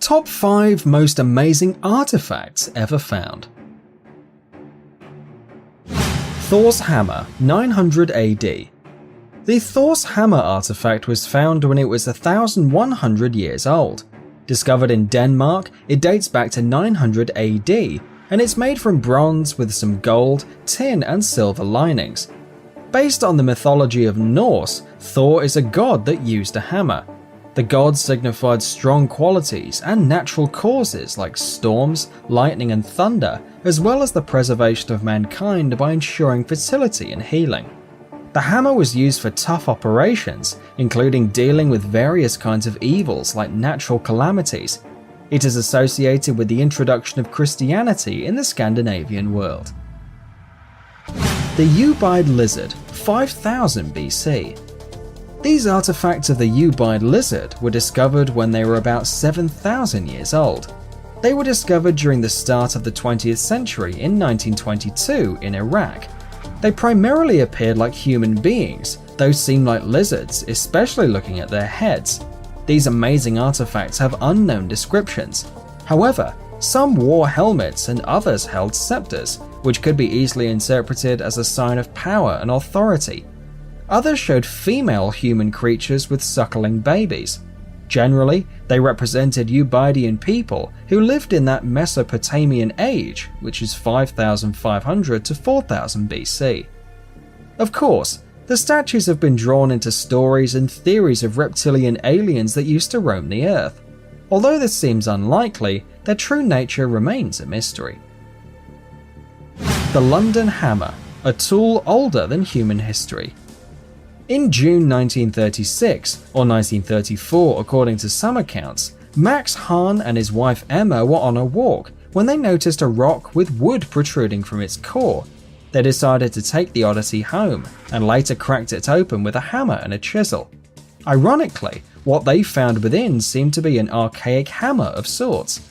Top 5 most amazing artifacts ever found. Thor's Hammer, 900 AD. The Thor's Hammer artifact was found when it was 1,100 years old. Discovered in Denmark, it dates back to 900 AD, and it's made from bronze with some gold, tin and silver linings. Based on the mythology of Norse, Thor is a god that used a hammer. The god signified strong qualities and natural causes like storms, lightning and thunder, as well as the preservation of mankind by ensuring fertility and healing. The hammer was used for tough operations, including dealing with various kinds of evils like natural calamities. It is associated with the introduction of Christianity in the Scandinavian world. The Ubeid Lizard, 5000 BC. These artifacts of the Ubeid Lizard were discovered when they were about 7,000 years old. They were discovered during the start of the 20th century in 1922 in Iraq. They primarily appeared like human beings, though seemed like lizards, especially looking at their heads. These amazing artifacts have unknown descriptions. However, some wore helmets and others held scepters, which could be easily interpreted as a sign of power and authority. Others showed female human creatures with suckling babies. Generally, they represented Ubeidian people who lived in that Mesopotamian age, which is 5,500 to 4,000 BC. Of course, the statues have been drawn into stories and theories of reptilian aliens that used to roam the earth. Although this seems unlikely, their true nature remains a mystery. The London Hammer, a tool older than human history. In June 1936, or 1934 according to some accounts, Max Hahn and his wife Emma were on a walk when they noticed a rock with wood protruding from its core. They decided to take the oddity home and later cracked it open with a hammer and a chisel. Ironically, what they found within seemed to be an archaic hammer of sorts.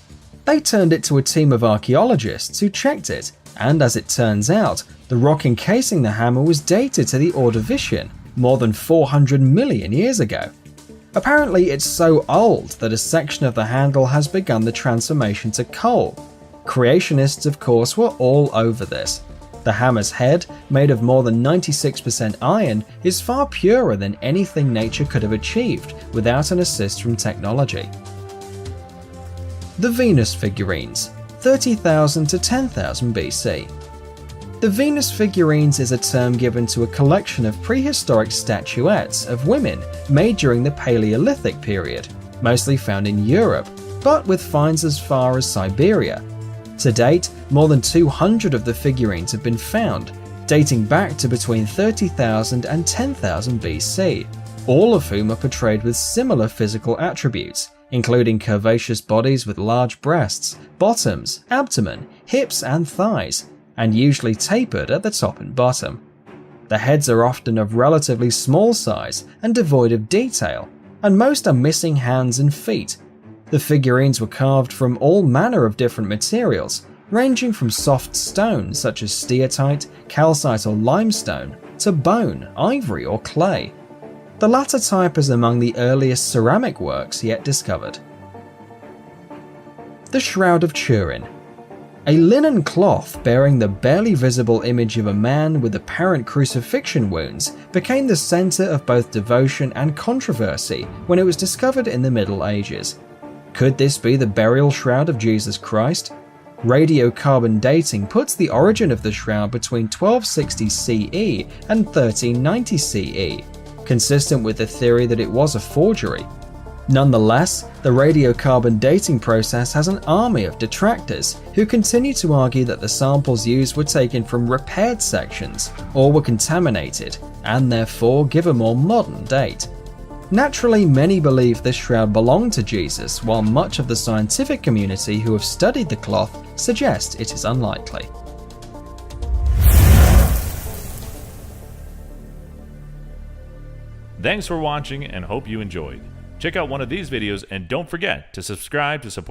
They turned it to a team of archaeologists who checked it, and as it turns out, the rock encasing the hammer was dated to the Ordovician, more than 400 million years ago. Apparently it's so old that a section of the handle has begun the transformation to coal. Creationists of course were all over this. The hammer's head, made of more than 96% iron, is far purer than anything nature could have achieved without an assist from technology. The Venus figurines, 30,000 to 10,000 BC. The Venus figurines is a term given to a collection of prehistoric statuettes of women made during the Paleolithic period, mostly found in Europe, but with finds as far as Siberia. To date, more than 200 of the figurines have been found, dating back to between 30,000 and 10,000 BC, all of whom are portrayed with similar physical attributes, including curvaceous bodies with large breasts, bottoms, abdomen, hips and thighs, and usually tapered at the top and bottom. The heads are often of relatively small size and devoid of detail, and most are missing hands and feet. The figurines were carved from all manner of different materials, ranging from soft stone such as steatite, calcite or limestone, to bone, ivory or clay. The latter type is among the earliest ceramic works yet discovered. The Shroud of Turin. A linen cloth bearing the barely visible image of a man with apparent crucifixion wounds became the center of both devotion and controversy when it was discovered in the Middle Ages. Could this be the burial shroud of Jesus Christ? Radiocarbon dating puts the origin of the shroud between 1260 CE and 1390 CE, consistent with the theory that it was a forgery. Nonetheless, the radiocarbon dating process has an army of detractors who continue to argue that the samples used were taken from repaired sections or were contaminated, and therefore give a more modern date. Naturally, many believe this shroud belonged to Jesus, while much of the scientific community who have studied the cloth suggest it is unlikely. Thanks for watching and hope you enjoyed. Check out one of these videos and don't forget to subscribe to support